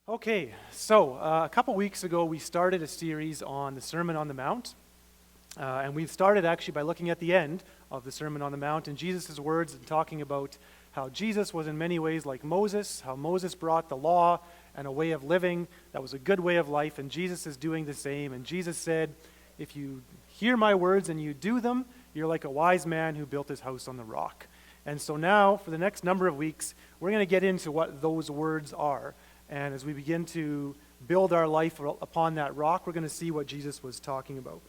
Okay, so a couple weeks ago we started a series on the Sermon on the Mount, and we started actually by looking at the end of the Sermon on the Mount and Jesus' words and talking about how Jesus was in many ways like Moses, how Moses brought the law and a way of living that was a good way of life, and Jesus is doing the same. And Jesus said, if you hear my words and you do them, you're like a wise man who built his house on the rock. And so now, for the next number of weeks, we're going to get into what those words are. And as we begin to build our life upon that rock, we're going to see what Jesus was talking about.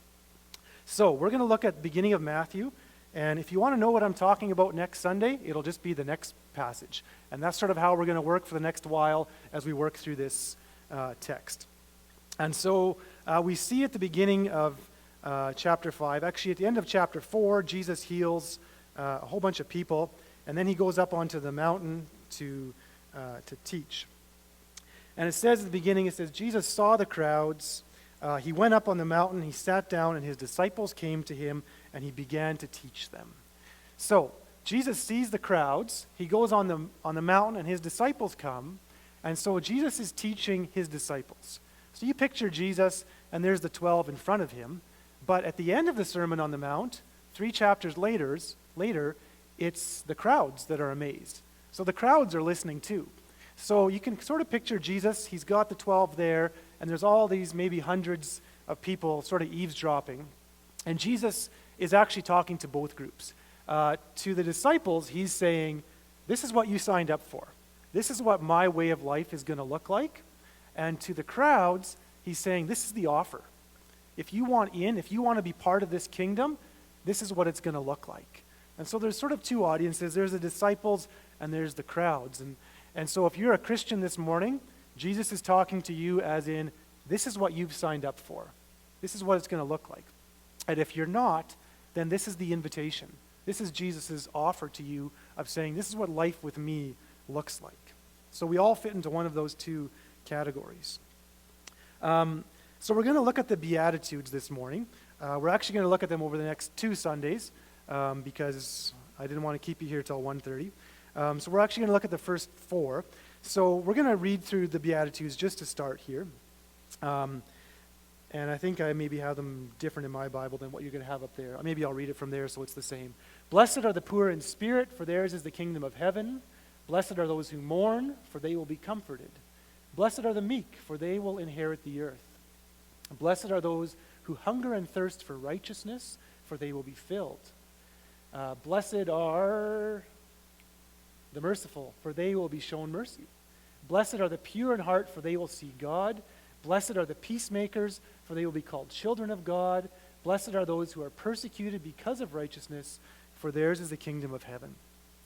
So we're going to look at the beginning of Matthew. And if you want to know what I'm talking about next Sunday, it'll just be the next passage. And that's sort of how we're going to work for the next while as we work through this text. And so we see at the beginning of chapter 5, actually at the end of chapter 4, Jesus heals a whole bunch of people. And then he goes up onto the mountain to teach. And it says at the beginning, it says, Jesus saw the crowds. He went up on the mountain, he sat down, and his disciples came to him, and he began to teach them. So, Jesus sees the crowds. He goes on the mountain, and his disciples come. And so Jesus is teaching his disciples. So you picture Jesus, and there's the 12 in front of him. But at the end of the Sermon on the Mount, 3 chapters later, it's the crowds that are amazed. So the crowds are listening too. So you can sort of picture Jesus, he's got the 12 there, and there's all these maybe hundreds of people sort of eavesdropping. And Jesus is actually talking to both groups. To the disciples, he's saying, this is what you signed up for. This is what my way of life is going to look like. And to the crowds, he's saying, this is the offer. If you want in, if you want to be part of this kingdom, this is what it's going to look like. And so there's sort of two audiences. There's the disciples and there's the crowds. And so if you're a Christian this morning, Jesus is talking to you as in, this is what you've signed up for. This is what it's going to look like. And if you're not, then this is the invitation. This is Jesus' offer to you of saying, this is what life with me looks like. So we all fit into one of those two categories. So we're going to look at the Beatitudes this morning. We're actually going to look at them over the next 2 Sundays because I didn't want to keep you here till 1:30. So we're actually going to look at the first 4. So we're going to read through the Beatitudes just to start here. And I think I maybe have them different in my Bible than what you're going to have up there. Maybe I'll read it from there so it's the same. Blessed are the poor in spirit, for theirs is the kingdom of heaven. Blessed are those who mourn, for they will be comforted. Blessed are the meek, for they will inherit the earth. Blessed are those who hunger and thirst for righteousness, for they will be filled. Blessed are the merciful, for they will be shown mercy. Blessed are the pure in heart, for they will see God. Blessed are the peacemakers, for they will be called children of God. Blessed are those who are persecuted because of righteousness, for theirs is the kingdom of heaven.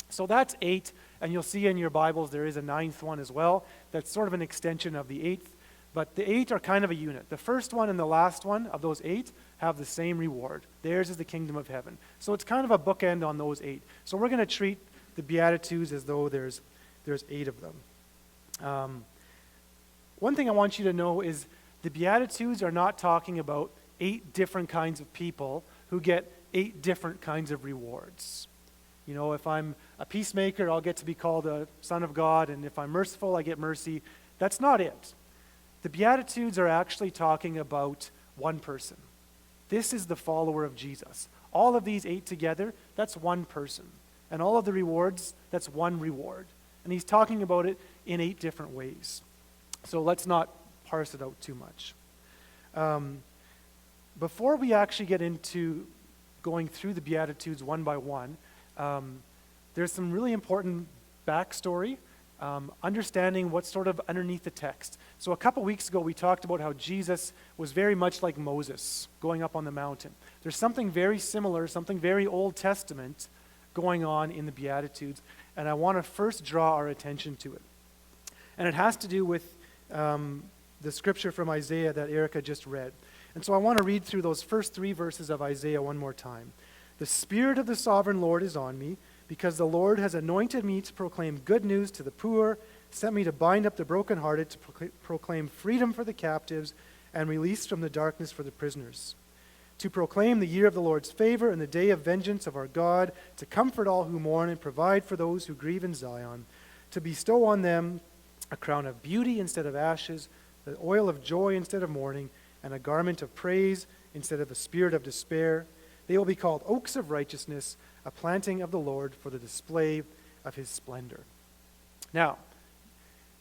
So that's 8, and you'll see in your Bibles there is a 9th one as well. That's sort of an extension of the 8th, but the 8 are kind of a unit. The first one and the last one of those 8 have the same reward. Theirs is the kingdom of heaven. So it's kind of a bookend on those 8. So we're going to treat the Beatitudes as though there's 8 of them. One thing I want you to know is the Beatitudes are not talking about 8 different kinds of people who get 8 different kinds of rewards. You know, if I'm a peacemaker, I'll get to be called a son of God, and if I'm merciful, I get mercy. That's not it. The Beatitudes are actually talking about one person. This is the follower of Jesus. All of these 8 together, that's one person. And all of the rewards, that's one reward. And he's talking about it in 8 different ways. So let's not parse it out too much. Before we actually get into going through the Beatitudes one by one, there's some really important backstory, understanding what's sort of underneath the text. So a couple weeks ago, we talked about how Jesus was very much like Moses going up on the mountain. There's something very similar, something very Old Testament going on in the Beatitudes, and I want to first draw our attention to it. And it has to do with the scripture from Isaiah that Erica just read. And so I want to read through those first 3 verses of Isaiah one more time. The Spirit of the Sovereign Lord is on me, because the Lord has anointed me to proclaim good news to the poor, sent me to bind up the brokenhearted, to proclaim freedom for the captives, and release from the darkness for the prisoners, to proclaim the year of the Lord's favor and the day of vengeance of our God, to comfort all who mourn and provide for those who grieve in Zion, to bestow on them a crown of beauty instead of ashes, the oil of joy instead of mourning, and a garment of praise instead of a spirit of despair. They will be called oaks of righteousness, a planting of the Lord for the display of his splendor. Now,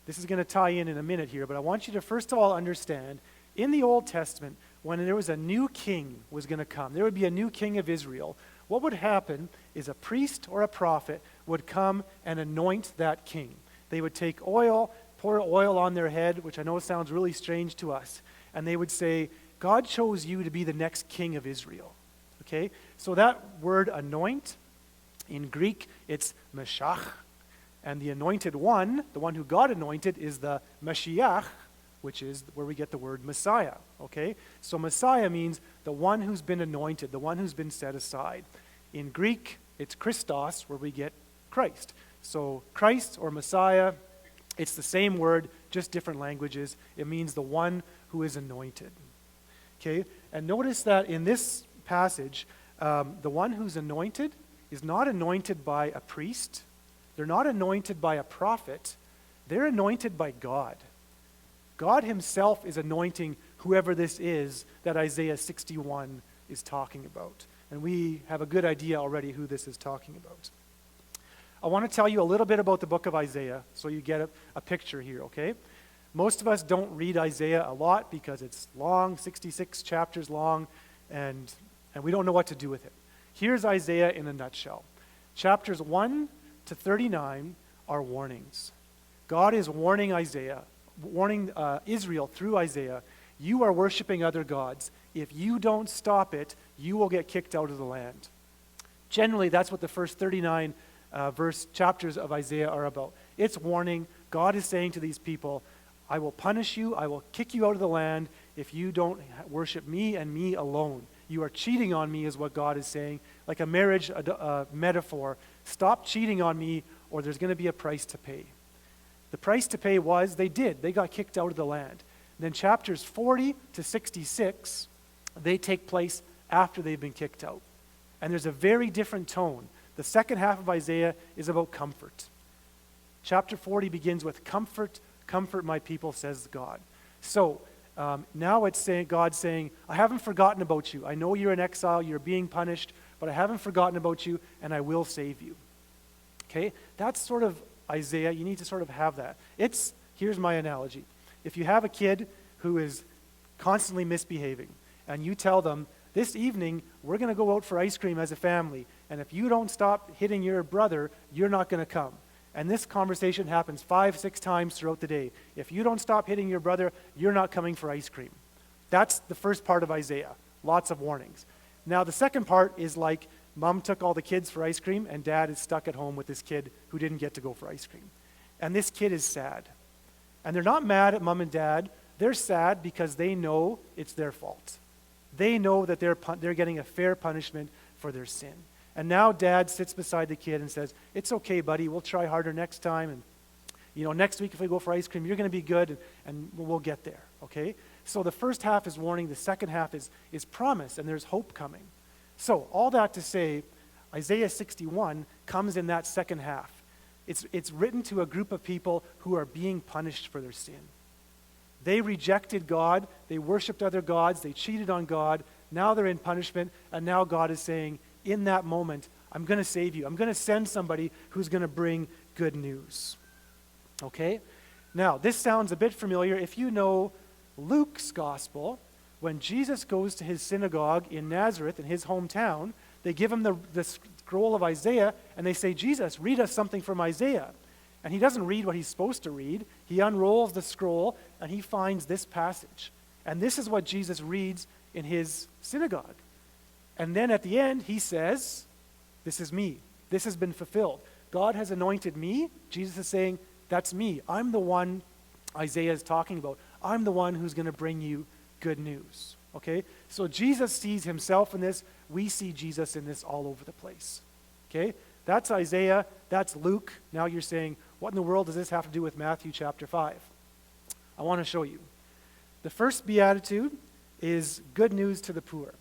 this is going to tie in a minute here, but I want you to first of all understand, in the Old Testament, when there was a new king was going to come, there would be a new king of Israel, what would happen is a priest or a prophet would come and anoint that king. They would take oil, pour oil on their head, which I know sounds really strange to us, and they would say, God chose you to be the next king of Israel. Okay? So that word anoint, in Greek, it's Meshach, and the anointed one, the one who got anointed, is the Mashiach, which is where we get the word Messiah. Okay? So Messiah means the one who's been anointed, the one who's been set aside. In Greek, it's Christos, where we get Christ. So Christ or Messiah, it's the same word, just different languages. It means the one who is anointed. Okay? And notice that in this passage, the one who's anointed is not anointed by a priest. They're not anointed by a prophet. They're anointed by God. God himself is anointing whoever this is that Isaiah 61 is talking about. And we have a good idea already who this is talking about. I want to tell you a little bit about the book of Isaiah so you get a picture here, okay? Most of us don't read Isaiah a lot because it's long, 66 chapters long, and we don't know what to do with it. Here's Isaiah in a nutshell. Chapters 1 to 39 are warnings. God is warning Isaiah, warning Israel through Isaiah, you are worshiping other gods. If you don't stop it, you will get kicked out of the land. Generally, that's what the first 39 chapters of Isaiah are about. It's warning. God is saying to these people, I will punish you, I will kick you out of the land if you don't worship me and me alone. You are cheating on me is what God is saying. Like a marriage metaphor. Stop cheating on me or there's going to be a price to pay. The price to pay was they got kicked out of the land. Then chapters 40 to 66, they take place after they've been kicked out. And there's a very different tone. The second half of Isaiah is about comfort. Chapter 40 begins with comfort, comfort my people, says God. So now it's God saying, I haven't forgotten about you. I know you're in exile, you're being punished, but I haven't forgotten about you, and I will save you. Okay? That's sort of Isaiah. You need to sort of have that. Here's my analogy. If you have a kid who is constantly misbehaving, and you tell them, this evening, we're going to go out for ice cream as a family, and if you don't stop hitting your brother, you're not going to come. And this conversation happens 5-6 times throughout the day. If you don't stop hitting your brother, you're not coming for ice cream. That's the first part of Isaiah. Lots of warnings. Now, the second part is like, mom took all the kids for ice cream, and dad is stuck at home with this kid who didn't get to go for ice cream. And this kid is sad. And they're not mad at mom and dad. They're sad because they know it's their fault. They know that they're getting a fair punishment for their sin. And now dad sits beside the kid and says, it's okay, buddy, we'll try harder next time. And next week if we go for ice cream, you're going to be good, and we'll get there, okay? So the first half is warning, the second half is promise, and there's hope coming. So all that to say, Isaiah 61 comes in that second half. It's written to a group of people who are being punished for their sin. They rejected God, they worshiped other gods, they cheated on God, now they're in punishment, and now God is saying, in that moment, I'm going to save you. I'm going to send somebody who's going to bring good news. Okay? Now, this sounds a bit familiar. If you know Luke's gospel, when Jesus goes to his synagogue in Nazareth, in his hometown, they give him the scroll of Isaiah, and they say, Jesus, read us something from Isaiah. And he doesn't read what he's supposed to read. He unrolls the scroll, and he finds this passage. And this is what Jesus reads in his synagogue. And then at the end, he says, this is me. This has been fulfilled. God has anointed me. Jesus is saying, that's me. I'm the one Isaiah is talking about. I'm the one who's going to bring you good news. Okay? So Jesus sees himself in this. We see Jesus in this all over the place. Okay? That's Isaiah. That's Luke. Now you're saying, what in the world does this have to do with Matthew chapter 5? I want to show you. The first beatitude is good news to the poor.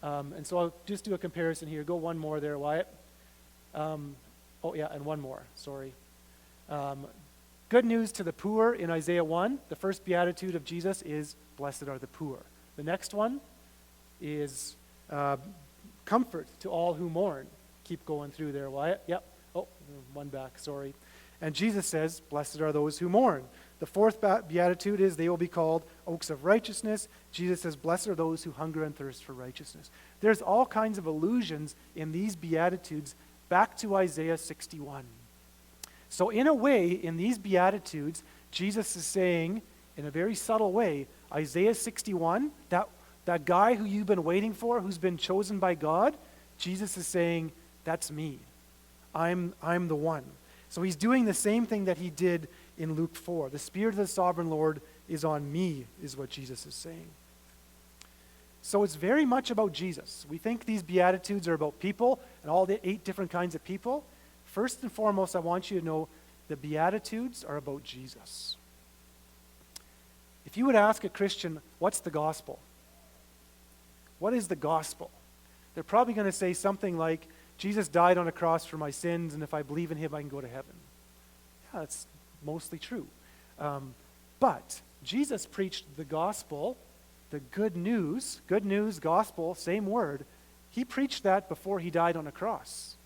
And so I'll just do a comparison here. Go one more there, Wyatt. And one more, sorry. Good news to the poor in Isaiah 1. The first beatitude of Jesus is, blessed are the poor. The next one is comfort to all who mourn. Keep going through there, Wyatt. Yep. Oh, one back, sorry. And Jesus says, blessed are those who mourn. The fourth beatitude is, they will be called oaks of righteousness. Jesus says, blessed are those who hunger and thirst for righteousness. There's all kinds of allusions in these beatitudes back to Isaiah 61. So in a way, in these beatitudes, Jesus is saying, in a very subtle way, Isaiah 61, that guy who you've been waiting for, who's been chosen by God, Jesus is saying, that's me. I'm the one. So he's doing the same thing that he did in Luke 4. The Spirit of the Sovereign Lord is on me, is what Jesus is saying. So it's very much about Jesus. We think these Beatitudes are about people and all the 8 different kinds of people. First and foremost, I want you to know the Beatitudes are about Jesus. If you would ask a Christian, what's the gospel? What is the gospel? They're probably going to say something like, Jesus died on a cross for my sins, and if I believe in him, I can go to heaven. Yeah, that's mostly true. But Jesus preached the gospel, the good news, gospel, same word. He preached that before he died on a cross.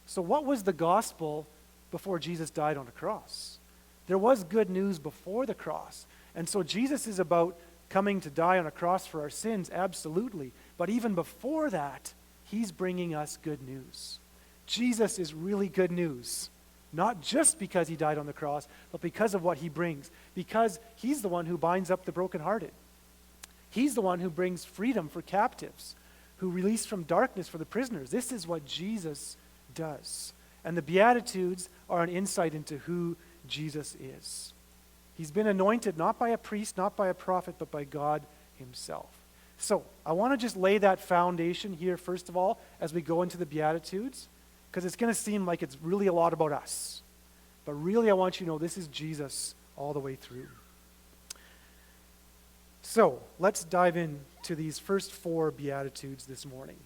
So what was the gospel before Jesus died on a cross? There was good news before the cross. And so Jesus is about coming to die on a cross for our sins, absolutely. But even before that, he's bringing us good news. Jesus is really good news. Not just because he died on the cross, but because of what he brings. Because he's the one who binds up the brokenhearted. He's the one who brings freedom for captives, who released from darkness for the prisoners. This is what Jesus does. And the Beatitudes are an insight into who Jesus is. He's been anointed not by a priest, not by a prophet, but by God himself. So I want to just lay that foundation here, first of all, as we go into the Beatitudes, because it's going to seem like it's really a lot about us. But really, I want you to know this is Jesus all the way through. So let's dive into these first 4 Beatitudes this morning.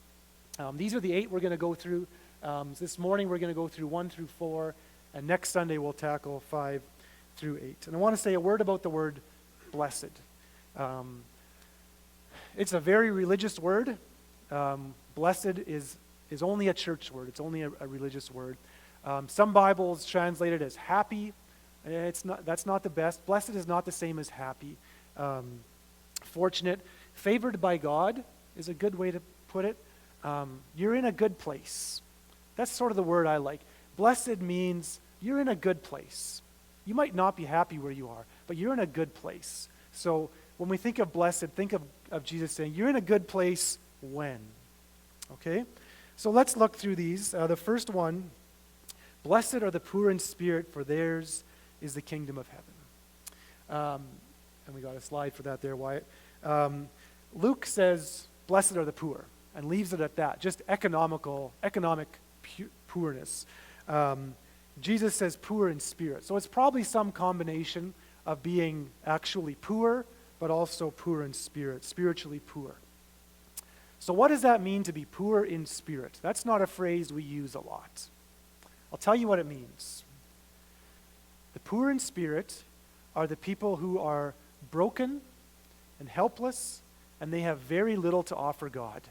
These are the 8 we're going to go through. This morning we're going to go through 1 through 4, and next Sunday we'll tackle 5 through 8. And I want to say a word about the word blessed. It's a very religious word. Blessed is only a church word. It's only a religious word. Some Bibles translate it as happy. That's not the best. Blessed is not the same as happy. Fortunate, favored by God is a good way to put it. You're in a good place. That's sort of the word I like. Blessed means you're in a good place. You might not be happy where you are, but you're in a good place. So when we think of blessed, think of Jesus saying, you're in a good place when. Okay? So let's look through these. The first one, blessed are the poor in spirit, for theirs is the kingdom of heaven. And we got a slide for that there, Wyatt. Luke says, blessed are the poor, and leaves it at that, just economic poorness. Jesus says poor in spirit. So it's probably some combination of being actually poor, but also poor in spirit, spiritually poor. So what does that mean to be poor in spirit? That's not a phrase we use a lot. I'll tell you what it means. The poor in spirit are the people who are broken and helpless, and they have very little to offer God.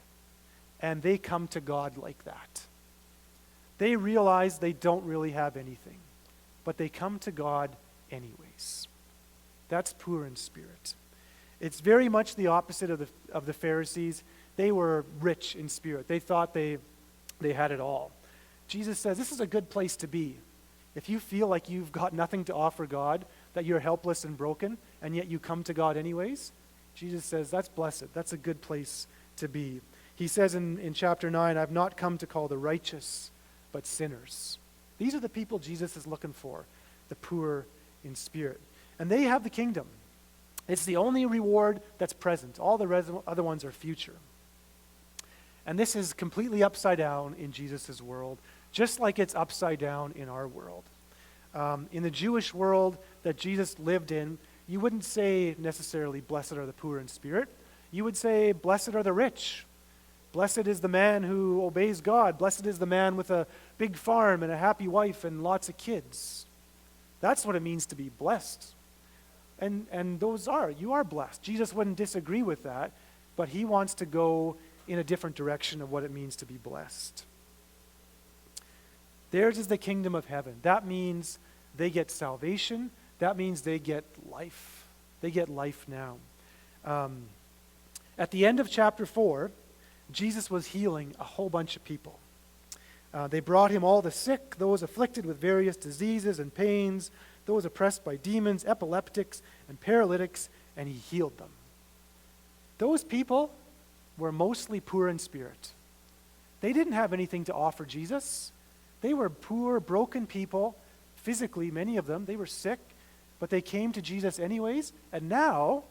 And they come to God like that. They realize they don't really have anything, but they come to God anyways. That's poor in spirit. It's very much the opposite of the Pharisees. They were rich in spirit. They thought they had it all. Jesus says this is a good place to be. If you feel like you've got nothing to offer God, that you're helpless and broken, and yet you come to God anyways, Jesus says that's blessed. That's a good place to be. He says in chapter 9, I've not come to call the righteous, but sinners. These are the people Jesus is looking for, the poor in spirit. And they have the kingdom. It's the only reward that's present. All the other ones are future. And this is completely upside down in Jesus' world, just like it's upside down in our world. In the Jewish world that Jesus lived in, you wouldn't say necessarily, blessed are the poor in spirit. You would say, blessed are the rich. Blessed is the man who obeys God. Blessed is the man with a big farm and a happy wife and lots of kids. That's what it means to be blessed. And you are blessed. Jesus wouldn't disagree with that, but he wants to go in a different direction of what it means to be blessed. Theirs is the kingdom of heaven. That means they get salvation. That means they get life. They get life now. At the end of chapter 4, Jesus was healing a whole bunch of people. They brought him all the sick, those afflicted with various diseases and pains, those oppressed by demons, epileptics, and paralytics, and he healed them. Those people were mostly poor in spirit. They didn't have anything to offer Jesus. They were poor, broken people, physically, many of them. They were sick, but they came to Jesus anyways, and now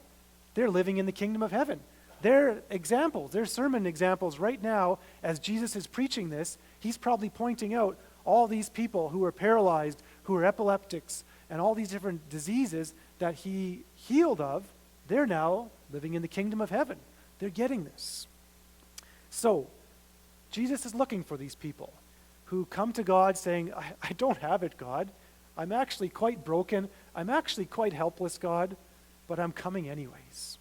they're living in the kingdom of heaven. They're examples, they're sermon examples right now as Jesus is preaching this. He's probably pointing out all these people who are paralyzed, who are epileptics, and all these different diseases that he healed of. They're now living in the kingdom of heaven. They're getting this. So, Jesus is looking for these people who come to God saying, I don't have it, God. I'm actually quite broken. I'm actually quite helpless, God, but I'm coming anyways.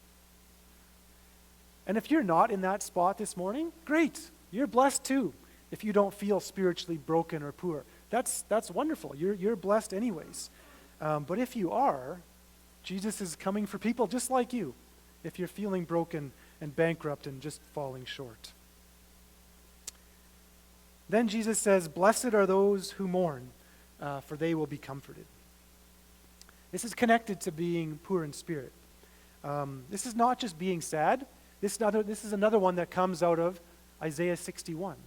And if you're not in that spot this morning, great. You're blessed too. If you don't feel spiritually broken or poor, that's wonderful. You're blessed anyways. But if you are, Jesus is coming for people just like you, if you're feeling broken and bankrupt and just falling short. Then Jesus says, "Blessed are those who mourn, for they will be comforted." This is connected to being poor in spirit. This is not just being sad. This is another one that comes out of Isaiah 61.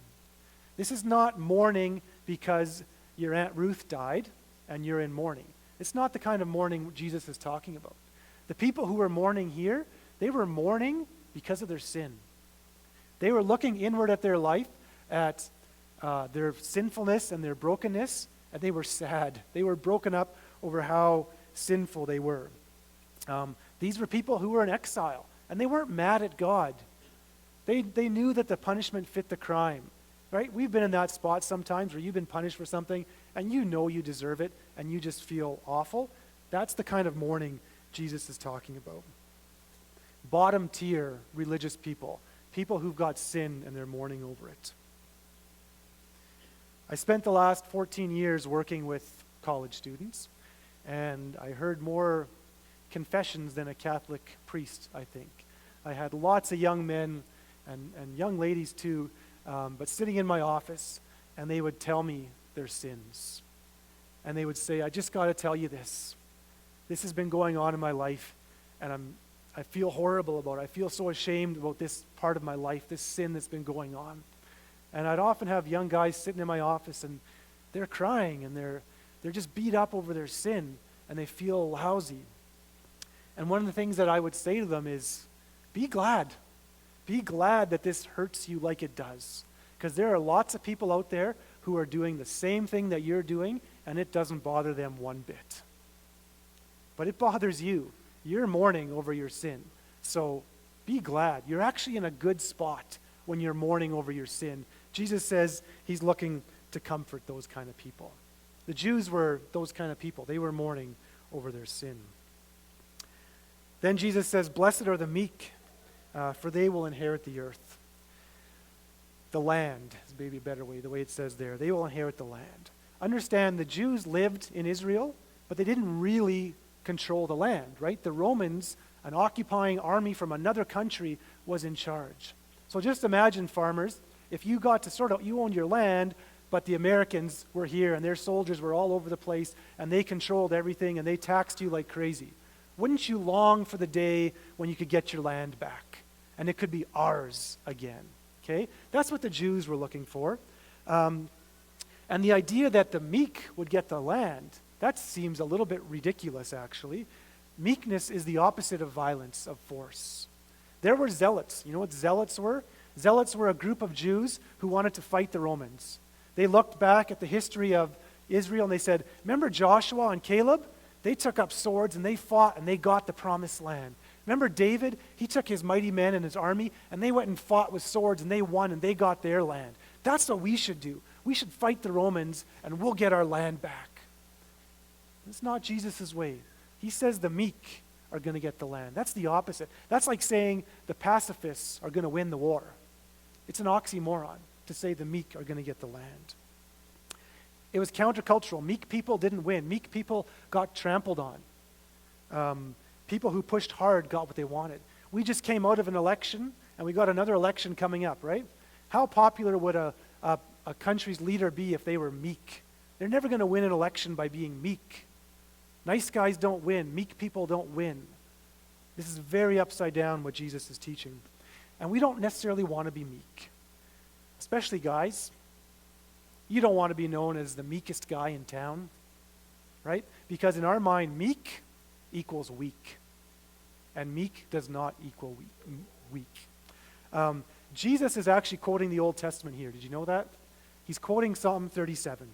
This is not mourning because your Aunt Ruth died and you're in mourning. It's not the kind of mourning Jesus is talking about. The people who were mourning here, they were mourning because of their sin. They were looking inward at their life, at their sinfulness and their brokenness, and they were sad. They were broken up over how sinful they were. These were people who were in exile, and they weren't mad at God. They knew that the punishment fit the crime, right? We've been in that spot sometimes where you've been punished for something, and you know you deserve it, and you just feel awful. That's the kind of mourning Jesus is talking about. Bottom tier religious people, people who've got sin and they're mourning over it. I spent the last 14 years working with college students, and I heard more confessions than a Catholic priest, I think. I had lots of young men and young ladies too, but sitting in my office, and they would tell me their sins. And they would say, "I just got to tell you this. This has been going on in my life, and I feel horrible about it. I feel so ashamed about this part of my life, this sin that's been going on." And I'd often have young guys sitting in my office, and they're crying, and they're just beat up over their sin, and they feel lousy. And one of the things that I would say to them is, be glad. Be glad that this hurts you like it does. Because there are lots of people out there who are doing the same thing that you're doing, and it doesn't bother them one bit. But it bothers you. You're mourning over your sin. So be glad. You're actually in a good spot when you're mourning over your sin. Jesus says he's looking to comfort those kind of people. The Jews were those kind of people. They were mourning over their sin. Then Jesus says, "Blessed are the meek, for they will inherit the earth." The land is maybe a better way, the way it says there. They will inherit the land. Understand, the Jews lived in Israel, but they didn't really control the land, right? The Romans, an occupying army from another country, was in charge. So just imagine, farmers, if you got to you owned your land, but the Americans were here and their soldiers were all over the place and they controlled everything and they taxed you like crazy. Wouldn't you long for the day when you could get your land back and it could be ours again? Okay? That's what the Jews were looking for. And the idea that the meek would get the land, that seems a little bit ridiculous, actually. Meekness is the opposite of violence, of force. There were zealots. You know what zealots were? Zealots were a group of Jews who wanted to fight the Romans. They looked back at the history of Israel and they said, remember Joshua and Caleb? They took up swords and they fought and they got the promised land. Remember David? He took his mighty men and his army and they went and fought with swords and they won and they got their land. That's what we should do. We should fight the Romans and we'll get our land back. It's not Jesus' way. He says the meek are going to get the land. That's the opposite. That's like saying the pacifists are going to win the war. It's an oxymoron to say the meek are going to get the land. It was countercultural. Meek people didn't win. Meek people got trampled on. People who pushed hard got what they wanted. We just came out of an election, and we got another election coming up, right? How popular would a country's leader be if they were meek? They're never going to win an election by being meek. Nice guys don't win. Meek people don't win. This is very upside down what Jesus is teaching. And we don't necessarily want to be meek. Especially guys. You don't want to be known as the meekest guy in town, right? Because in our mind, meek equals weak. And meek does not equal weak. Jesus is actually quoting the Old Testament here. Did you know that? He's quoting Psalm 37.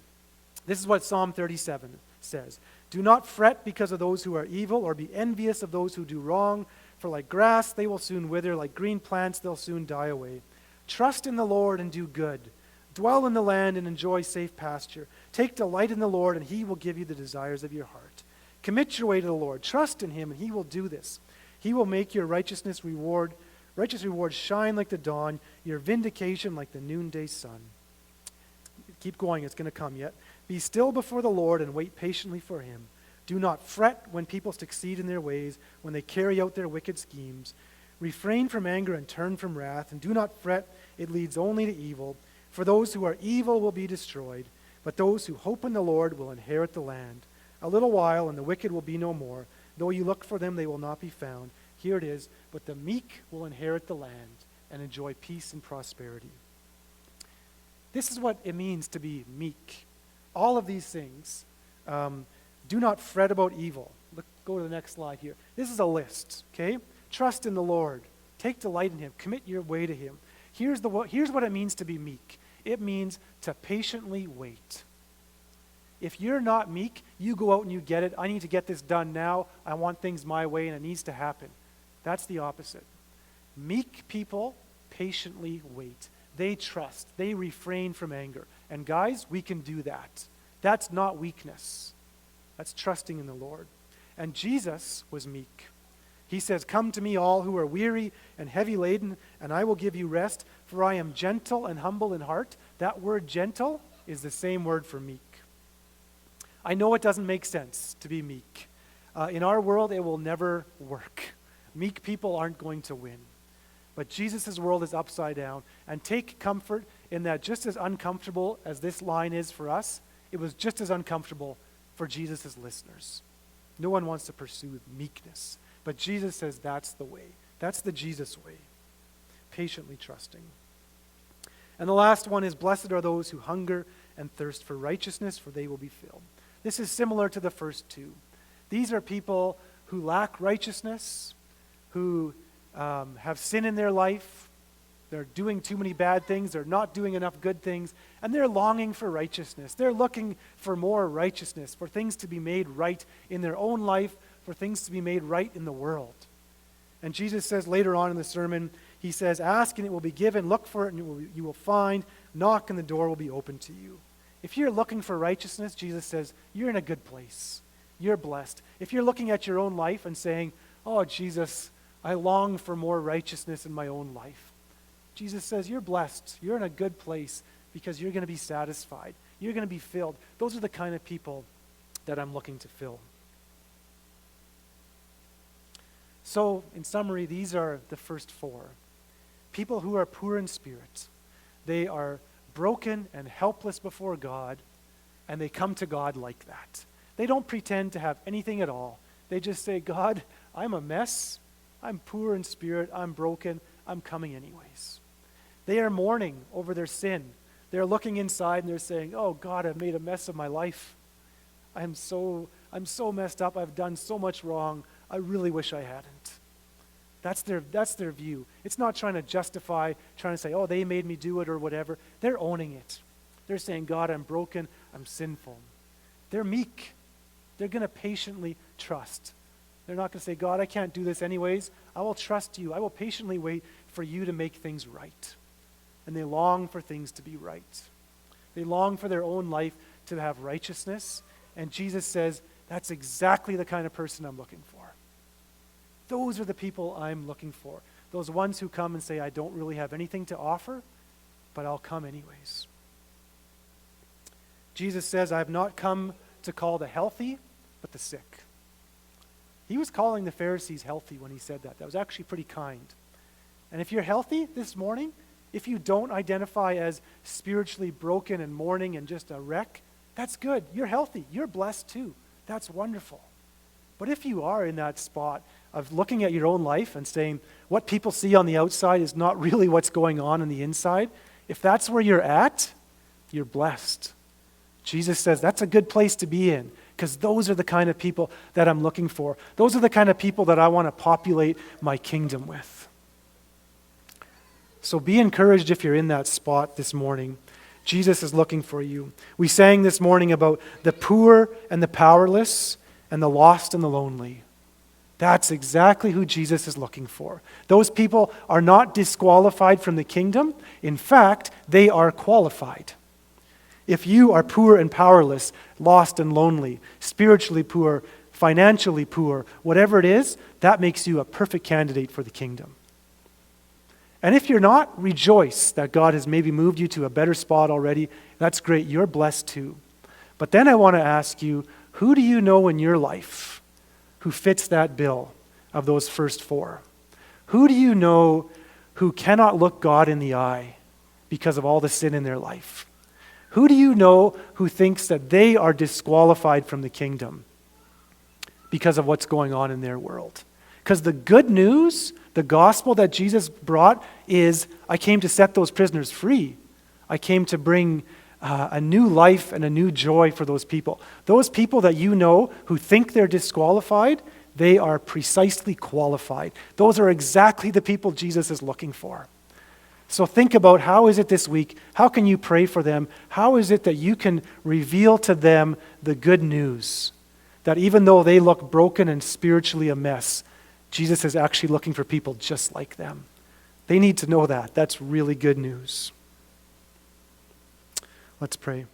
This is what Psalm 37 says. Do not fret because of those who are evil, or be envious of those who do wrong, for like grass they will soon wither, like green plants they'll soon die away. Trust in the Lord and do good. Dwell in the land and enjoy safe pasture. Take delight in the Lord, and he will give you the desires of your heart. Commit your way to the Lord. Trust in him, and he will do this. He will make your righteous reward shine like the dawn, your vindication like the noonday sun. Keep going, it's going to come yet. Be still before the Lord and wait patiently for him. Do not fret when people succeed in their ways, when they carry out their wicked schemes. Refrain from anger and turn from wrath, and do not fret, it leads only to evil. For those who are evil will be destroyed, but those who hope in the Lord will inherit the land. A little while, and the wicked will be no more. Though you look for them, they will not be found. Here it is, but the meek will inherit the land and enjoy peace and prosperity. This is what it means to be meek. All of these things. Do not fret about evil. Go to the next slide here. This is a list, okay? Trust in the Lord. Take delight in him. Commit your way to him. Here's what it means to be meek. It means to patiently wait. If you're not meek, you go out and you get it. I need to get this done now. I want things my way, and it needs to happen. That's the opposite. Meek people patiently wait. They trust. They refrain from anger. And guys, we can do that. That's not weakness. That's trusting in the Lord. And Jesus was meek. He says, "Come to me, all who are weary and heavy laden, and I will give you rest, for I am gentle and humble in heart." That word gentle is the same word for meek. I know it doesn't make sense to be meek. In our world, it will never work. Meek people aren't going to win. But Jesus' world is upside down. And take comfort in that just as uncomfortable as this line is for us, it was just as uncomfortable for Jesus' listeners. No one wants to pursue meekness. But Jesus says that's the way. That's the Jesus way. Patiently trusting. And the last one is, blessed are those who hunger and thirst for righteousness, for they will be filled. This is similar to the first two. These are people who lack righteousness, who have sin in their life. They're doing too many bad things. They're not doing enough good things. And they're longing for righteousness. They're looking for more righteousness, for things to be made right in their own life, for things to be made right in the world. And Jesus says later on in the sermon, he says, "Ask and it will be given. Look for it and you will find. Knock and the door will be open to you." If you're looking for righteousness, Jesus says, you're in a good place. You're blessed. If you're looking at your own life and saying, "Oh, Jesus, I long for more righteousness in my own life," Jesus says, you're blessed. You're in a good place because you're going to be satisfied. You're going to be filled. Those are the kind of people that I'm looking to fill. So, in summary, these are the first four. People who are poor in spirit. They are broken and helpless before God, and they come to God like that. They don't pretend to have anything at all. They just say, "God, I'm a mess. I'm poor in spirit. I'm broken. I'm coming anyways." They are mourning over their sin. They're looking inside and they're saying, "Oh God, I've made a mess of my life. I'm so messed up. I've done so much wrong. I really wish I hadn't." That's their view. It's not trying to justify, trying to say, "Oh, they made me do it," or whatever. They're owning it. They're saying, "God, I'm broken. I'm sinful." They're meek. They're going to patiently trust. They're not going to say, "God, I can't do this anyways. I will trust you. I will patiently wait for you to make things right." And they long for things to be right. They long for their own life to have righteousness. And Jesus says, that's exactly the kind of person I'm looking for. Those are the people I'm looking for. Those ones who come and say, I don't really have anything to offer, but I'll come anyways. Jesus says, I have not come to call the healthy, but the sick. He was calling the Pharisees healthy when he said that. That was actually pretty kind. And if you're healthy this morning, if you don't identify as spiritually broken and mourning and just a wreck, that's good. You're healthy. You're blessed too. That's wonderful. But if you are in that spot of looking at your own life and saying, what people see on the outside is not really what's going on the inside, if that's where you're at, you're blessed. Jesus says that's a good place to be in, because those are the kind of people that I'm looking for. Those are the kind of people that I want to populate my kingdom with. So be encouraged if you're in that spot this morning. Jesus is looking for you. We sang this morning about the poor and the powerless and the lost and the lonely. That's exactly who Jesus is looking for. Those people are not disqualified from the kingdom. In fact, they are qualified. If you are poor and powerless, lost and lonely, spiritually poor, financially poor, whatever it is, that makes you a perfect candidate for the kingdom. And if you're not, rejoice that God has maybe moved you to a better spot already. That's great. You're blessed too. But then I want to ask you, who do you know in your life who fits that bill of those first four? Who do you know who cannot look God in the eye because of all the sin in their life? Who do you know who thinks that they are disqualified from the kingdom because of what's going on in their world? Because the good news, the gospel that Jesus brought is, I came to set those prisoners free. I came to bring a new life and a new joy for those people. Those people that you know who think they're disqualified, they are precisely qualified. Those are exactly the people Jesus is looking for. So think about, how is it this week? How can you pray for them? How is it that you can reveal to them the good news? That even though they look broken and spiritually a mess, Jesus is actually looking for people just like them. They need to know that. That's really good news. Let's pray.